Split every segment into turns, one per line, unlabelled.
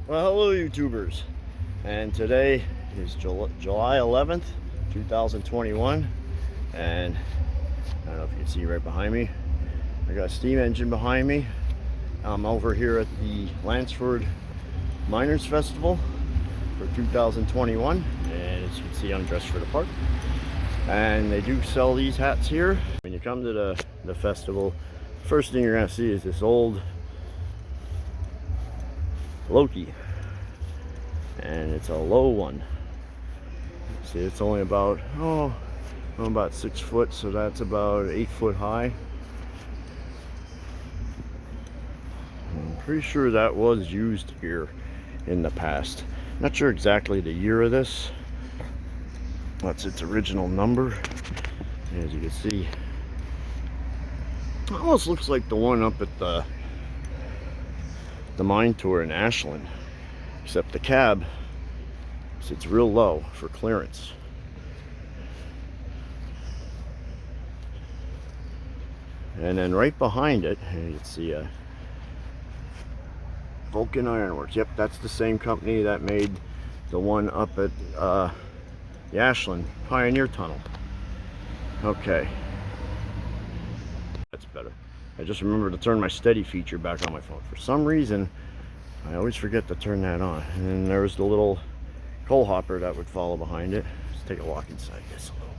Well, hello YouTubers, and today is July 11th, 2021, and I don't know if you can see right behind me, I got a steam engine behind me. I'm over here at the Lansford Miners Festival for 2021, and as you can see, I'm dressed for the part. And they do sell these hats here. When you come to the festival, first thing you're going to see is this old Loki, and it's a low one. See, it's only about about 6 foot, so that's about 8 foot high. I'm pretty sure that was used here in the past. Not sure exactly the year of this. That's its original number. As you can see, it almost looks like the one up at the mine tour in Ashland, except the cab sits real low for clearance. And then right behind it, you can see a Vulcan Ironworks. Yep, that's the same company that made the one up at the Ashland Pioneer Tunnel. Okay, that's better. I just remembered to turn my steady feature back on my phone. For some reason, I always forget to turn that on. And then there's the little coal hopper that would follow behind it. Let's take a walk inside this a little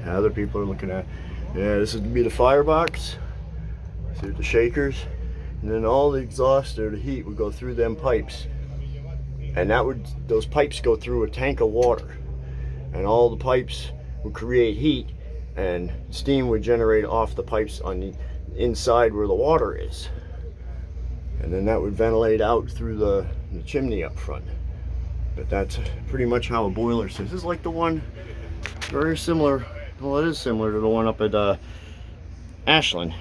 bit. Other people are looking at, yeah, this would be the firebox. See the shakers, and then all the exhaust or the heat would go through them pipes, and those pipes go through a tank of water, and all the pipes would create heat, and steam would generate off the pipes on the inside where the water is, and then that would ventilate out through the chimney up front. But that's pretty much how a boiler sits. This is like the one, very similar, well, it is similar to the one up at Ashland.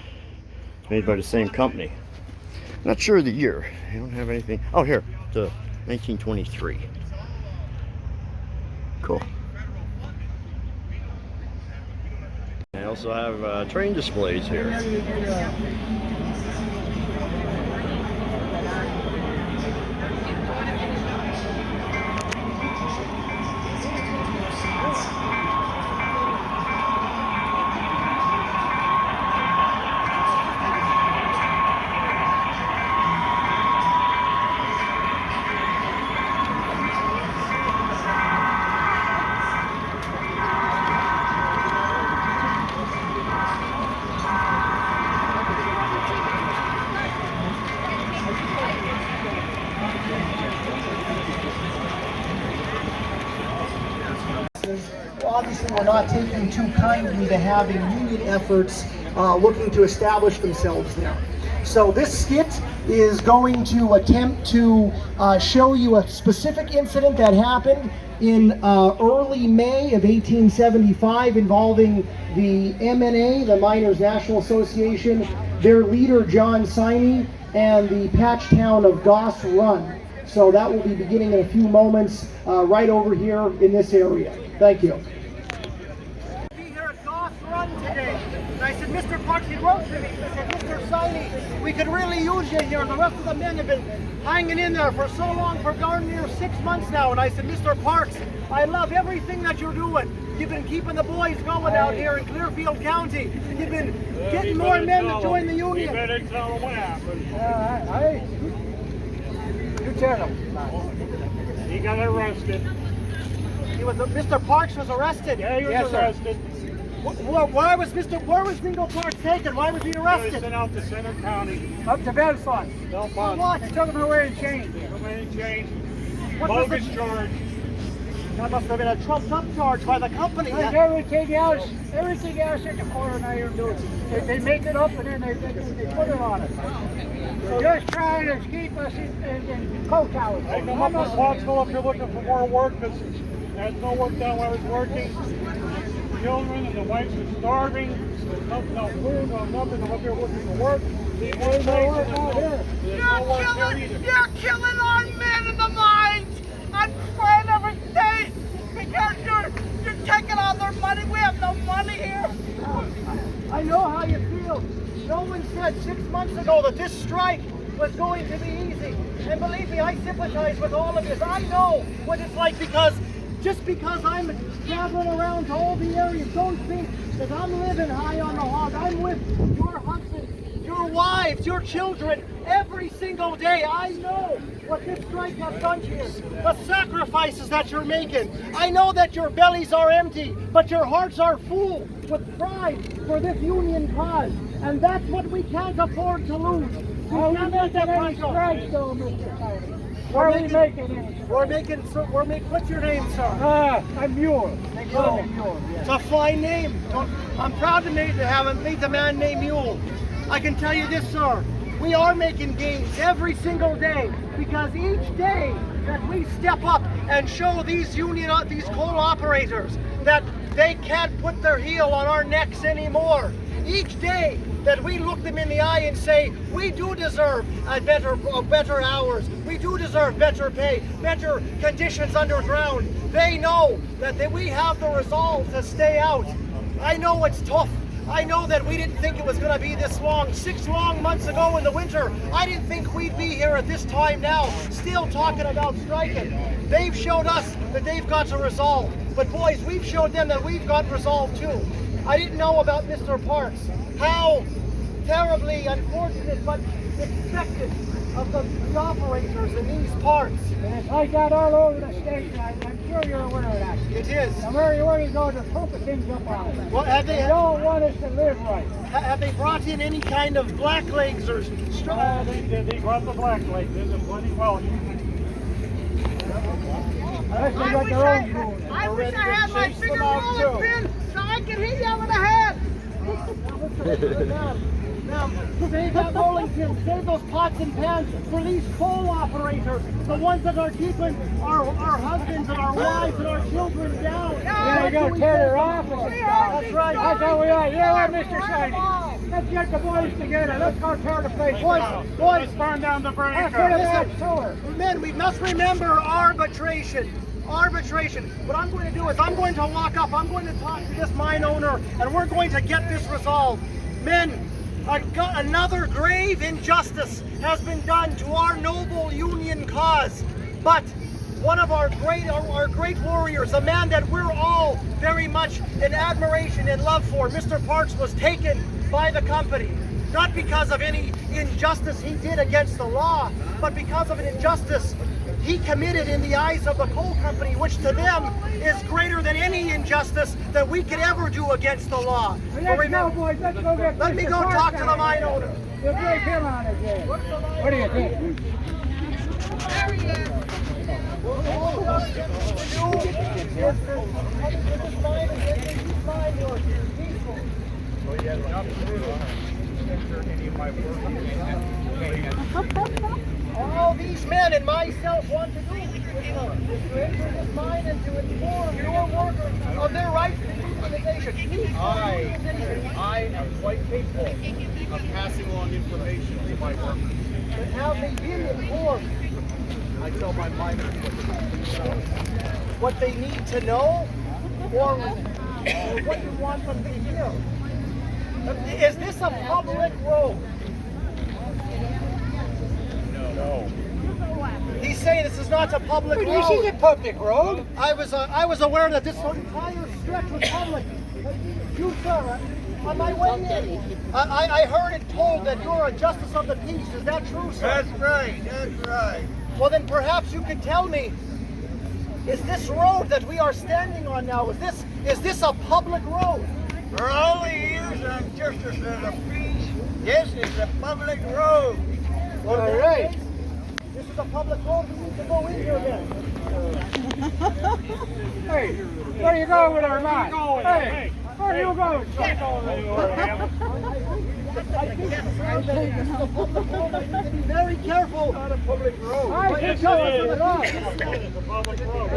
It's made by the same company. Not sure of the year. I don't have anything. Oh, here, the 1923. Cool. I also have train displays here.
Well, obviously, we're not taking too kindly to having union efforts looking to establish themselves there. So this skit is going to attempt to show you a specific incident that happened in early May of 1875 involving the MNA, the Miners National Association, their leader John Siney, and the patch town of Goss Run. So that will be beginning in a few moments right over here in this area. Thank you.
Be here at Goss Run today. And I said, Mr. Parks, he wrote to me. I said, Mr. Siney, we could really use you here. The rest of the men have been hanging in there for so long, for darn near 6 months now. And I said, Mr. Parks, I love everything that you're doing. You've been keeping the boys going out here in Clearfield County. You've been getting more men to join the union.
You better tell them what happened.
You tell him.
He got arrested.
Mr. Parks was arrested.
Yeah, he was arrested.
Where was Dingo Parks taken? Why was he
He was
arrested?
sent out to Center County.
Up to Belfast.
Belfast.
What? They took him away in chains.
Come in and change.
What was
Bogus
the-
charge.
That must have been a trumped-up charge by the company.
Like everything else in the foreign iron do. They make it up and then they put it on it. So just trying to keep us in coattails.
They come up with Pottsville if you're looking for more work because there's no work down where I was working. Children and the wives are starving. There's no food, no nothing. They're up here looking for work. There's no work out here. There's no work here either.
You're killing our men in the mines. I'm praying every day because you're taking all their money. We have no money here. I know how you feel. No one said 6 months ago that this strike was going to be easy. And believe me, I sympathize with all of this. I know what it's like, because just because I'm traveling around to all the areas, don't think that I'm living high on the hog. I'm with your husbands, your wives, your children every single day. I know what this strike has done to you, the sacrifices that you're making. I know that your bellies are empty, but your hearts are full with pride for this union cause. And that's what we can't afford to lose.
Are we making any strikes though, Mr. Tony? Are we making any strikes?
We're making, what's your name, sir?
I'm Mule.
Mule. It's a fine name. I'm proud to have meet the man named Mule. I can tell you this, sir. We are making gains every single day, because each day that we step up and show these coal operators that they can't put their heel on our necks anymore. Each day that we look them in the eye and say, we do deserve better hours, we do deserve better pay, better conditions underground. They know that we have the resolve to stay out. I know it's tough. I know that we didn't think it was going to be this long. 6 long months ago in the winter, I didn't think we'd be here at this time now, still talking about striking. They've showed us that they've got to resolve. But boys, we've showed them that we've got resolve too. I didn't know about Mr. Parks, how terribly unfortunate but expected of the operators in these parts.
It's like that all over the state. I'm sure you're aware of that.
It is.
And where you go, they're poking things up on us.
Well,
They don't want us to live right.
have they brought in any kind of blacklegs or
They brought the black legs. There's a bloody well.
Unless they got their own rules.
I wish I had my finger rolling pin so I could hit you over the head. Now, save that rolling pin, save those pots and pans for these coal operators, the ones that are keeping our husbands and our wives and our children down.
Yeah, you gotta tear their offices down.
That's right.
That's how we are. You know what, Mr. Shiny? Let's get the boys together. Let's go tear the place down.
Boys,
Let's burn down the breaker.
Let's put a bad sewer.
men, we must remember arbitration. Arbitration. What I'm going to do is I'm going to walk up, I'm going to talk to this mine owner, and we're going to get this resolved. Men, another grave injustice has been done to our noble union cause. But one of our great warriors, a man that we're all very much in admiration and love for, Mr. Parks, was taken by the company. Not because of any injustice he did against the law, but because of an injustice he committed in the eyes of the coal company, which to them is greater than any injustice that we could ever do against the law.
Let's go, boys. Let's go get
Let me
Mr.
go
Parks
talk to
down
the
here.
mine owner.
We'll break him on again. What do you think?
All these men and myself want to do is to enter this mine and to inform your workers of their rights to unionization.
I am quite capable of passing along information to my workers.
But have they been informed
I tell my miners
what they need to know, or what you want them to hear? Is this a public road?
No.
He's saying this is not a public road.
This is a public road.
I was aware that this entire stretch was public. You, sir, on my way in, I heard it told that you're a justice of the peace. Is that true, sir?
That's right.
Well, then perhaps you could tell me, is this road that we are standing on now, is this a public road?
For all the years I'm justice of the peace, yes, it's a public road.
All right. This is a public road. We need to go in here then.
Hey, where are you going with our mine? Hey, where are you going?
I think this is a public road. I need to be very careful.
Not a public road.
I can tell you the law.
It's a public road.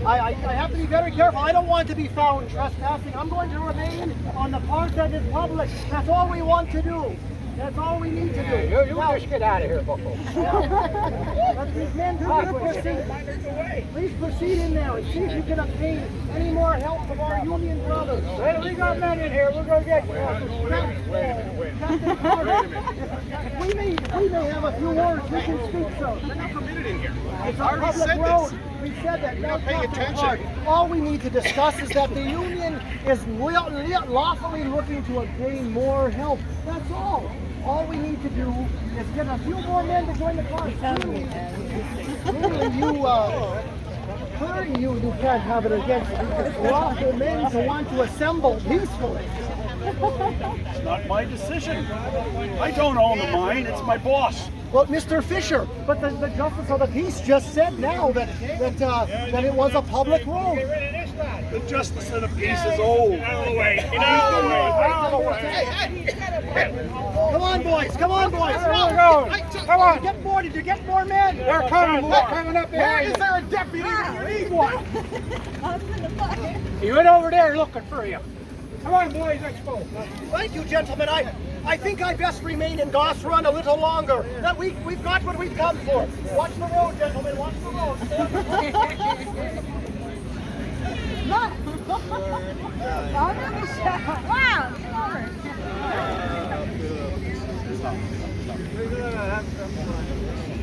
I have to be very careful. I don't want to be found trespassing. I'm going to remain on the part that is public. That's all we want to do. That's all we need to do.
You just get out of here, Bucko.
Let these men please proceed in there and see if you can obtain any more help from our union brothers.
Hey, we got men in here. We're going to get you.
If we may have a few words, we can speak so.
They're not permitted in here.
It's a
I already
public
said
road.
this.
We said that.
You're not paying attention.
All we need to discuss is that the union is lawfully looking to obtain more help. That's all. All we need to do is get a few more men to join the cause. Clearly you can't have it against lawful men to want to assemble peacefully.
It's not my decision. I don't own the mine. It's my boss.
Well, Mr. Fisher, but the Justice of the Peace just said now that it was a public road.
The justice of the peace is old. Out of the way. Get out of the way. Out of the way.
Come on, boys. Come on, boys.
Come on.
Get more. Did you get more men?
They're coming up
Where
behind
is
you.
there a deputy? We need one.
He went over there looking for you. Come on, boys, let's go.
Thank you, gentlemen. I think I best remain in Goss Run a little longer. That we've got what we've come for. Watch the road, gentlemen. Watch the road.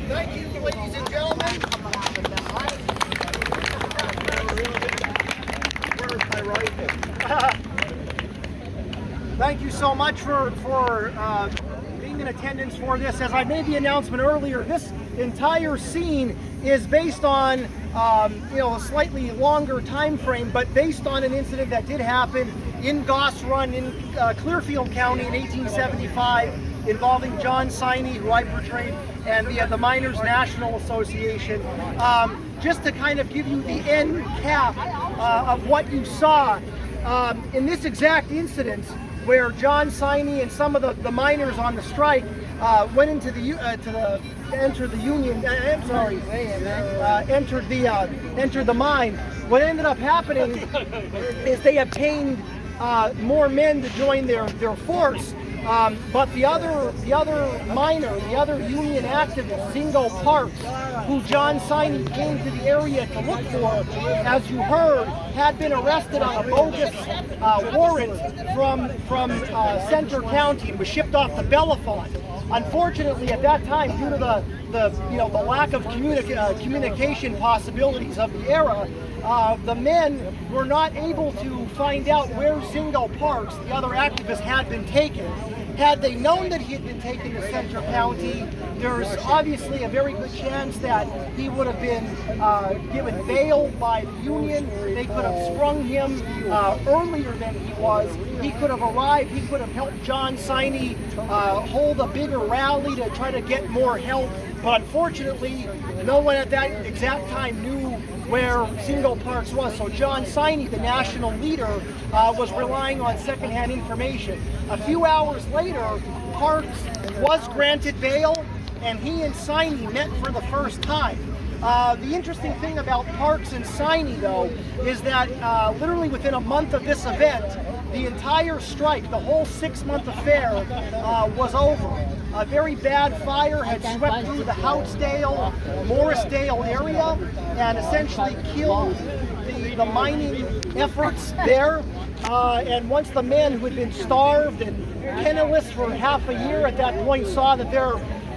Thank you, ladies and gentlemen. Where's my rifle? Thank you so much for being in attendance for this. As I made the announcement earlier, this entire scene is based on a slightly longer time frame, but based on an incident that did happen in Goss Run in Clearfield County in 1875 involving John Siney, who I portrayed, and the Miners National Association. Just to kind of give you the end cap of what you saw in this exact incident, where John Siney and some of the miners on the strike went into entered the mine. What ended up happening is they obtained more men to join their force. But the other miner, the other union activist, Zingo Parks, who John Siney came to the area to look for, as you heard, had been arrested on a bogus warrant from Center County and was shipped off to Bellefonte. Unfortunately, at that time, due to the lack of communication possibilities of the era, the men were not able to find out where Zingo Parks, the other activist, had been taken. Had they known that he had been taken to Center County, there's obviously a very good chance that he would have been given bail by the union. They could have sprung him earlier than he was. He could have arrived. He could have helped John Siney hold a bigger rally to try to get more help. But unfortunately, no one at that exact time knew where Zingo Parks was. So John Siney, the national leader, was relying on secondhand information. A few hours later, Parks was granted bail, and he and Siney met for the first time. The interesting thing about Parks and Siney, though, is that literally within a month of this event, the entire strike, the whole 6-month affair, was over. A very bad fire had swept through the Houtsdale, Morrisdale area and essentially killed the mining efforts there. And once the men who had been starved and penniless for half a year at that point saw that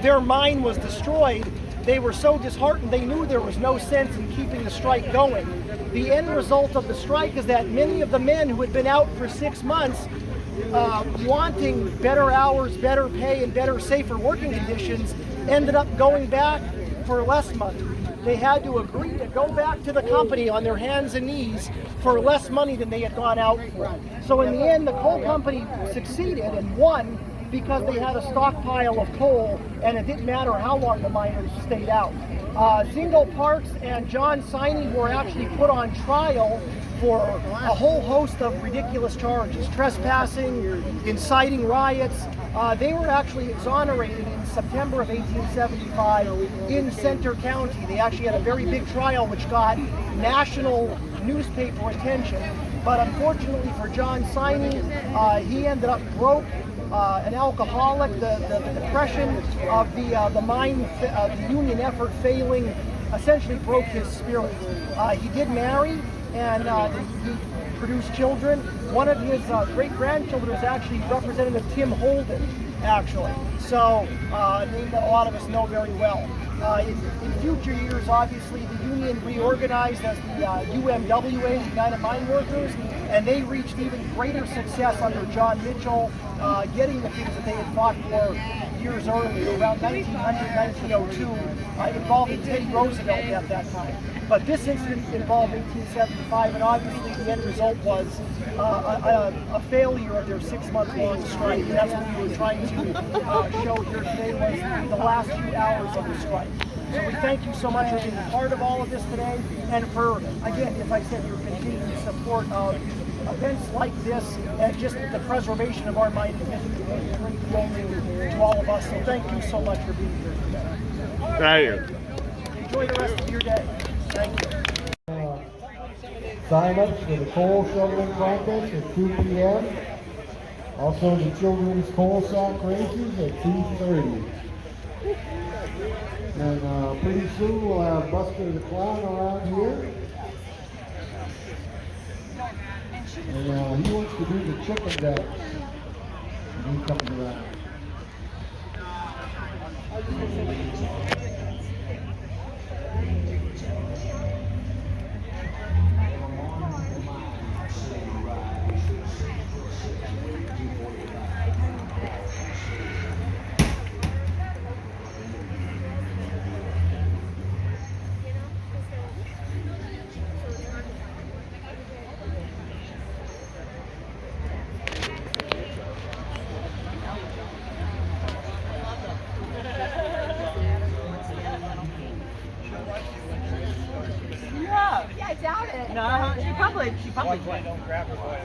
their mine was destroyed, they were so disheartened they knew there was no sense in keeping the strike going. The end result of the strike is that many of the men who had been out for 6 months wanting better hours, better pay, and better, safer working conditions ended up going back for less money. They had to agree to go back to the company on their hands and knees for less money than they had gone out for. So in the end, the coal company succeeded and won because they had a stockpile of coal, and it didn't matter how long the miners stayed out. Zingo Parks and John Siney were actually put on trial for a whole host of ridiculous charges: trespassing, inciting riots. They were actually exonerated in September of 1875 in Center County. They actually had a very big trial which got national newspaper attention. But unfortunately for John Siney, he ended up broke an alcoholic, the depression of the union effort failing essentially broke his spirit. He did marry, and he produced children. One of his great-grandchildren is actually Representative Tim Holden, actually. So, a name that a lot of us know very well. In future years, obviously, the union reorganized as the UMWA, United Mine Workers, and they reached even greater success under John Mitchell, getting the things that they had fought for years earlier, around 1900, 1902, involving Teddy Roosevelt at that time. But this incident involved 1875, and obviously the end result was a failure of their 6-month-long strike. And that's what we were trying to show here today, was the last few hours of the strike. So we thank you so much for being part of all of this today, and for, again, as I said, your continued support of events like this, and just the preservation of our mining history is greatly owing to all of us. So thank you so much for being here today.
Thank you.
Enjoy the rest of your day. Thank you.
Sign-ups for the coal shoveling contest at 2 p.m. Also the children's coal sack races at 2:30. And pretty soon we'll have Buster the Clown around here. And he wants to do the chicken dance. And he comes around.
I doubt it. No, she probably
Don't grab her by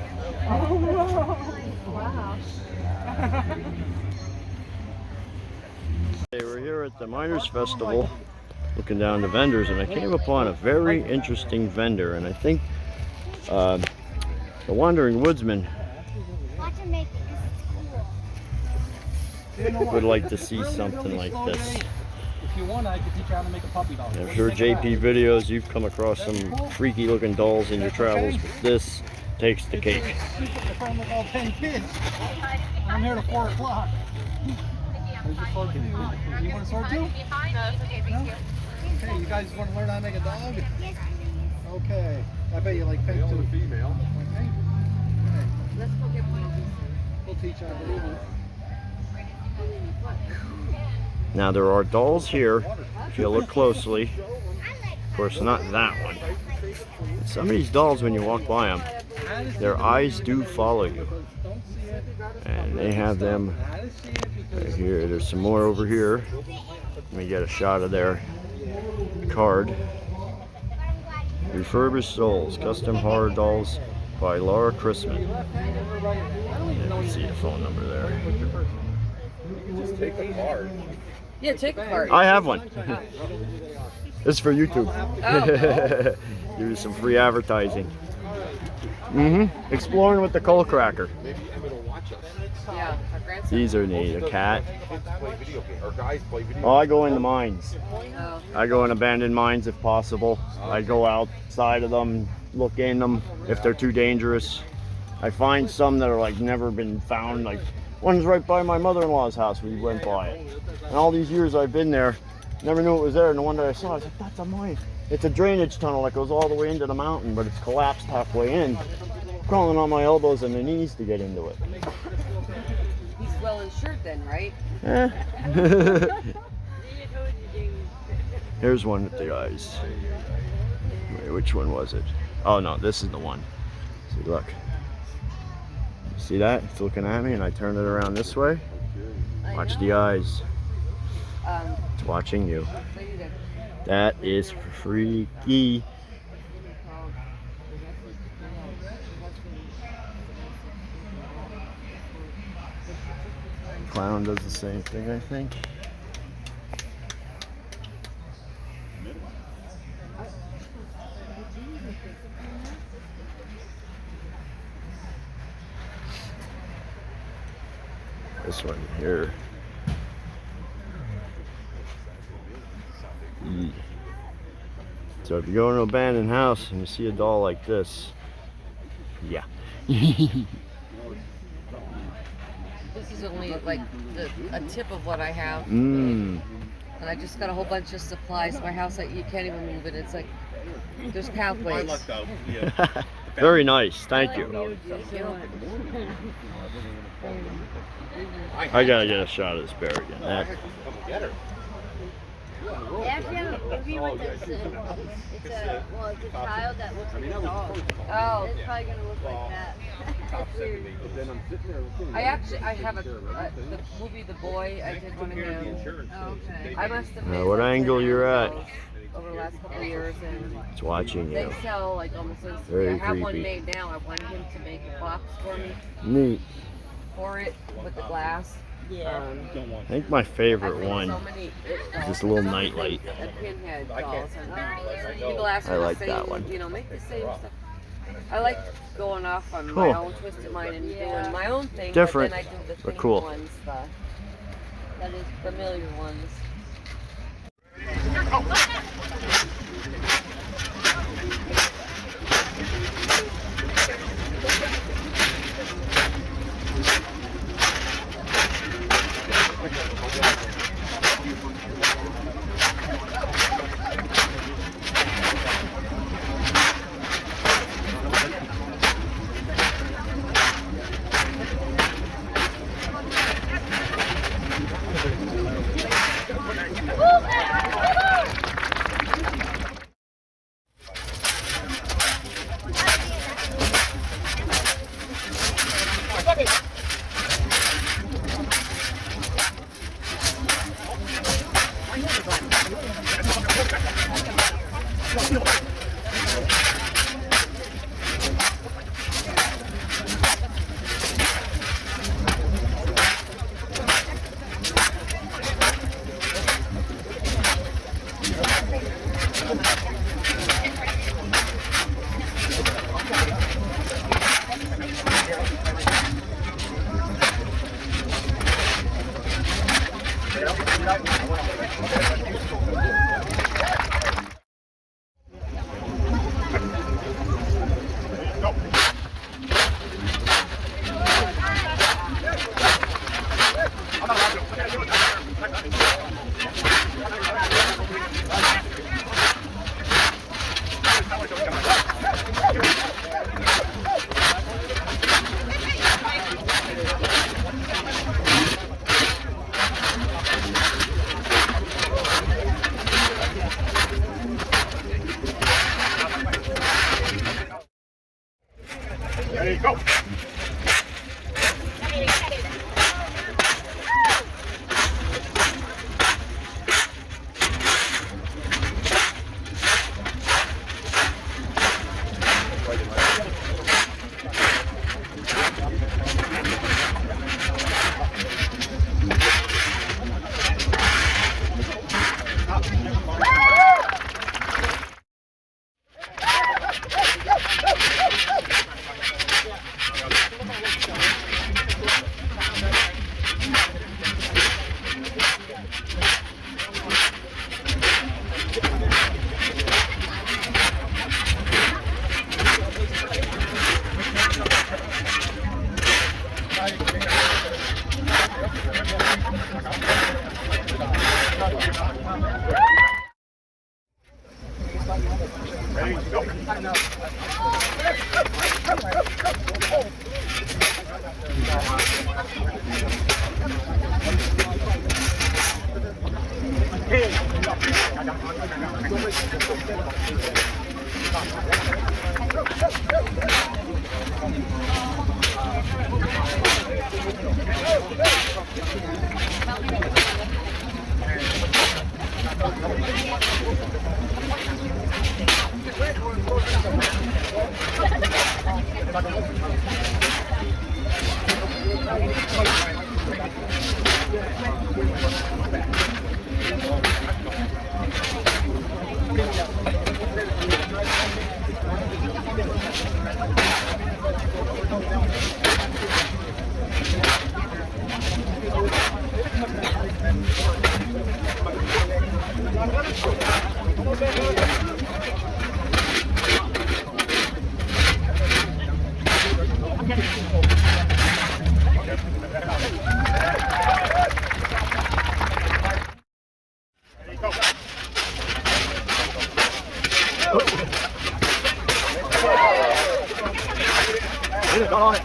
Wow.
We're here at the Miners Festival looking down the vendors, and I came upon a very interesting vendor, and I think the Wandering Woodsman would like to see something like this.
If you want, I could teach you how to make a puppy dog.
I'm sure JP videos, you've come across some freaky looking dolls in your travels, but this takes the cake.
If I'm with all 10 kids, I'm here to 4 o'clock. Where's your sword? You want a sword too? No, it's okay, thank you. Okay, you guys want to learn how to make a dog? Yes, please. Okay. I bet you like pink to the female. Okay. Let's go get one of these. We'll teach you how to do it.
Now there are dolls here, if you look closely. Of course, not that one. Some of these dolls, when you walk by them, their eyes do follow you. And they have them right here. There's some more over here. Let me get a shot of their card. Refurbished Souls, custom horror dolls by Laura Chrisman. You can see the phone number there.
Just take the card.
Yeah, take a card.
I have one. This is for YouTube.
Oh.
Give you some free advertising. Exploring with the coal cracker.
Yeah, our grandson.
These are neat. A cat.
Guys play video.
Oh, I go in the mines.
Oh.
I go in abandoned mines if possible. I go outside of them, look in them if they're too dangerous. I find some that are like never been found. Like one's right by my mother-in-law's house. We went by it. And all these years I've been there, never knew it was there. And the one that I saw, I was like, that's a mine. It's a drainage tunnel that goes all the way into the mountain, but it's collapsed halfway in. Crawling on my elbows and the knees to get into it.
He's well insured then, right?
Here's one with the eyes. Wait, which one was it? Oh no, this is the one. See, look. See that? It's looking at me and I turn it around this way. Watch the eyes. It's watching you. That is freaky. Clown does the same thing, I think. So if you go in an abandoned house and you see a doll like this, yeah.
This is only like a tip of what I have.
Mm.
And I just got a whole bunch of supplies. My house, you can't even move it. It's like, there's pathways.
Very nice, thank you. I gotta get a shot of this bear again.
They actually have a movie with this. It's a child that looks like a dog.
Oh.
It's probably gonna look like that. That's weird.
I have the movie The Boy. I did one of him.
Okay.
I must have made
What
like
angle
10
you're at?
over the last couple of years, and
It's watching
they
you.
sell like almost instantly.
Very
I have one
creepy.
made now. I want him to make a box for me
Neat.
for it with the glass.
Yeah.
I think my favorite
I think
one
so many,
is this little nightlight.
a pinhead dolls, and people ask
I
me
like
the
that
same,
one.
you know, make the same stuff. I like going off on
Cool.
my own twisted mind and doing my own thing.
Different,
but then I do the
but
theme
cool.
ones, the familiar ones.
Ready, go. Ready, go.
Got on it.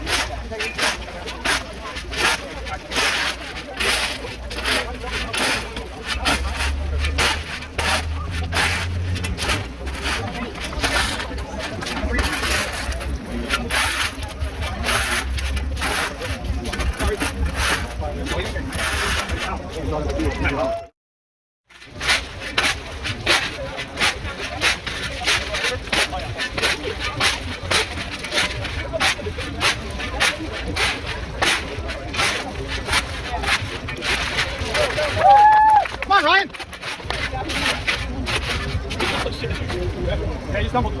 Come on, Ryan.
Hey, you stumbled.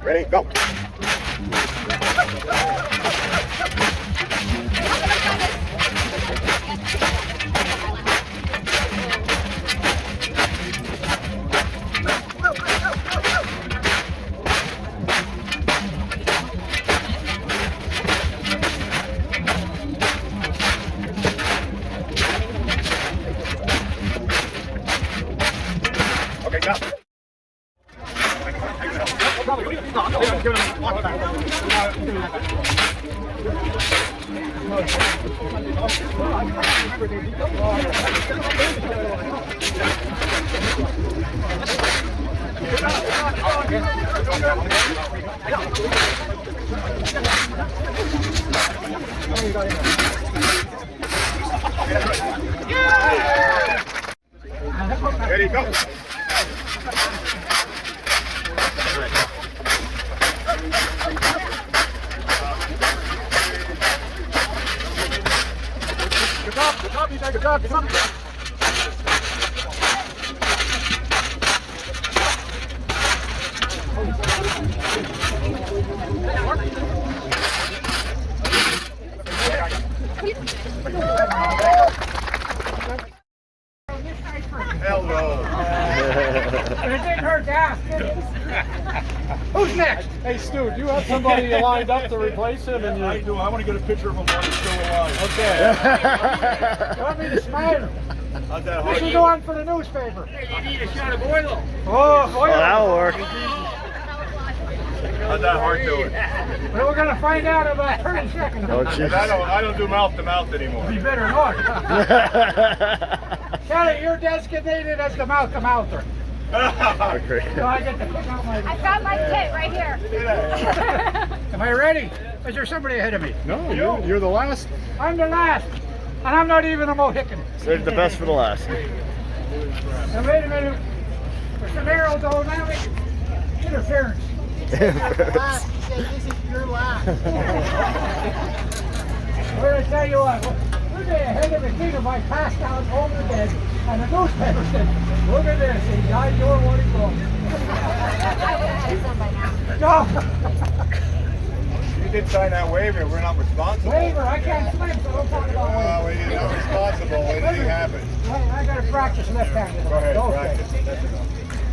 Ready, go. Okay, go. Ready, go. Good job, good job. Hell no.
It didn't hurt to ask, did it? Who's next?
Hey Stu, do you have somebody lined up to replace him? And
I do. I want to get a picture of him while he's still alive.
Okay.
You want me to smile?
How's that
This
hard?
is the one for the newspaper.
You need a shot of oil.
Oh,
Well, that'll work.
How's that heart doing?
Well, we're gonna find out about her in a second.
Oh,
Because
jeez.
I don't do mouth to mouth anymore.
You better not. Kelly, you're designated as the mouth-to-mouther.
Okay.
So I get to pick out my...
I've got my kit right here.
Am I ready? Is there somebody ahead of me?
No, you're the last.
I'm the last. And I'm not even a Mohican.
Save the best for the last.
Now wait a minute. There's some arrows all now. Interference.
Last. He said, this is your last.
Well, I tell you what, we're way ahead of the king if I passed out over the bed and the newspaper said, look at this, he died your what he wrote.
I would have said some by now.
No.
You did sign that waiver. We're not responsible.
Waiver, I can't swim, so don't talk about
Well,
waiver.
we're not responsible when anything happens.
I gotta practice left-handed.
Go ahead,
Okay.
practice.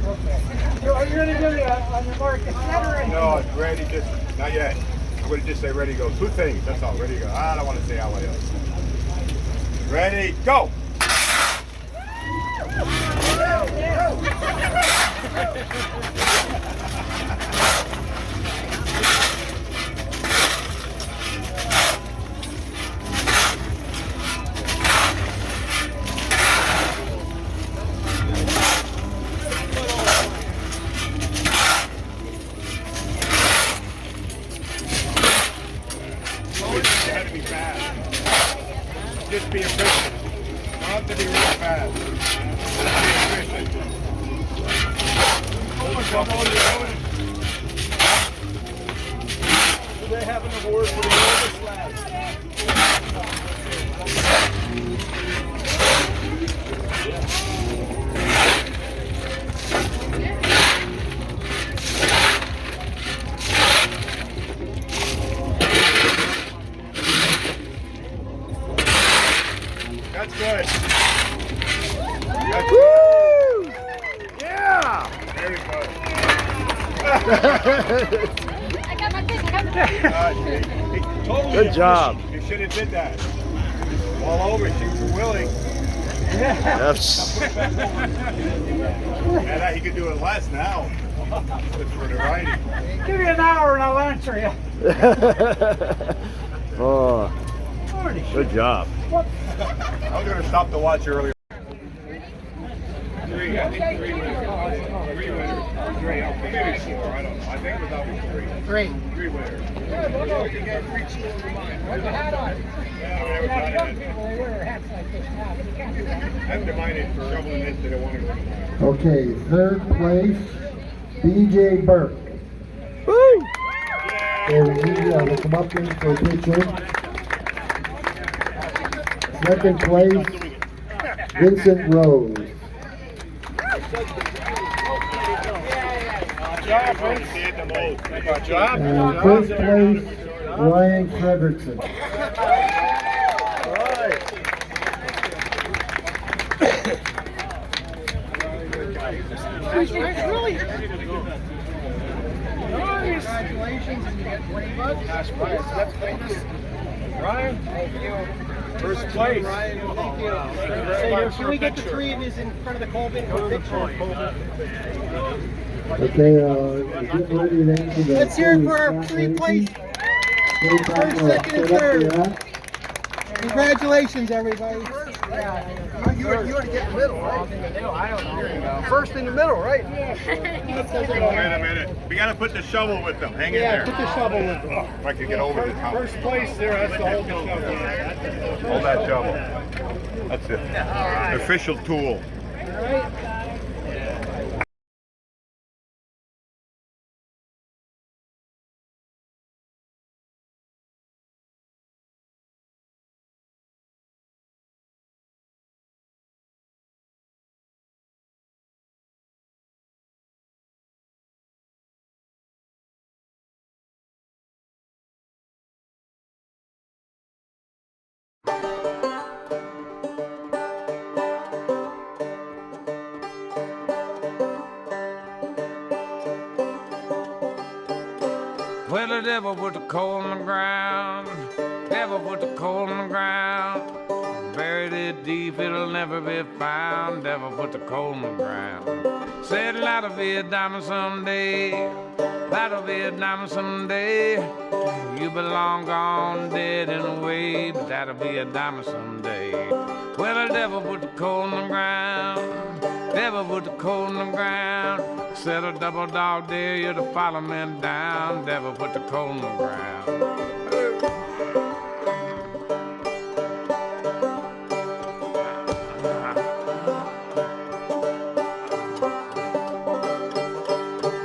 Okay. So are you gonna do it on your mark, et cetera?
No, it's ready. Just not yet.
going to just say ready, go. 2 things, that's all. Ready, go. I don't want to say how I else. Ready, go! Just be efficient. Don't have to be real fast. Just be efficient.
Do they have an award for the oldest lad?
That's good. That's
Woo! Yeah!
very good.
I got my pick. I got my pick.
Totally
Good job.
efficient. You should have did that. All over. She was willing.
Yes.
And he could do it less now. Just for the riding.
Give me an hour and I'll answer you.
Oh, good job.
I was going to stop to watch earlier. 3, I think 3 winners. 3 winners. 3, okay. Maybe 4, I don't know. I think it was always 3. 3 winners. I'm divided for shoveling this, they want to go.
Okay, 3rd place, BJ Burke.
Woo!
We'll come up in for a picture. 2nd place, Vincent Rose.
Good job.
And 1st place, Ryan Fredrickson.
Really? Congratulations, and you get $20. That's prize. That's famous.
Ryan, first place.
Thank you. Can we get the 3 of these in front of the Colvin for a picture?
Okay, get ready then for the
Let's hear it for our 3 place. First, 2nd, and 3rd. Congratulations, everybody. You were to get in the middle, right? In the middle, I don't know. First in the middle, right?
Wait a minute. We got to put the shovel with them. Hang in there.
Yeah, put the shovel with them.
If I can get over the top.
First place there has to hold the shovel.
Hold that shovel. That's it. Official tool.
All right.
Well, the devil put the coal in the ground. Devil put the coal in the ground. Buried it deep, it'll never be found. Devil put the coal in the ground. Said that'll be a diamond someday. That'll be a diamond someday. You belong gone dead in a way, but that'll be a diamond someday. Well, the devil put the coal in the ground. Devil put the coal in the ground. Said a double dog dare you to follow me down. Devil put the coal in the ground.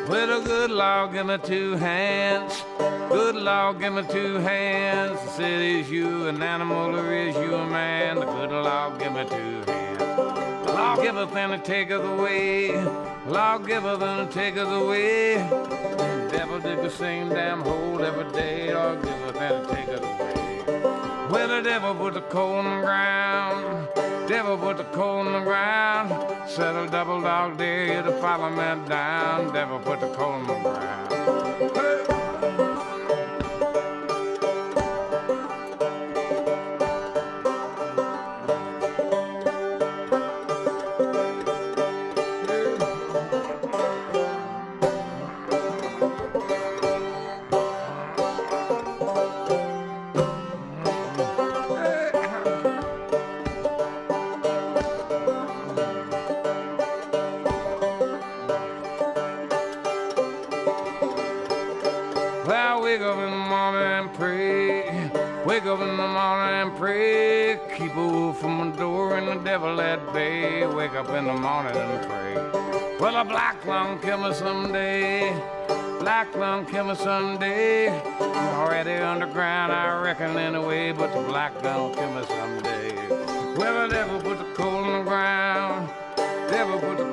With a good Lord, give me 2 hands. Good Lord, give me 2 hands. I said, is you an animal or is you a man? The good Lord, give me 2 hands. Lord giveth and it taketh away. Lord giveth and it taketh away. The devil dig the same damn hole every day. Lord giveth and it taketh away. Well, the devil put the coal in the ground. Devil put the coal in the ground. Said a double dog dare you to follow me down. Devil put the coal in the ground. Hey. Well, I wake up in the morning and pray. Wake up in the morning and pray. Keep a wolf from the door and the devil at bay. Wake up in the morning and pray. Well, a black lung kill me someday. Black lung kill me someday. I'm already underground, I reckon, anyway. But the black lung kill me someday. Well, the devil put the coal in the ground. Devil put the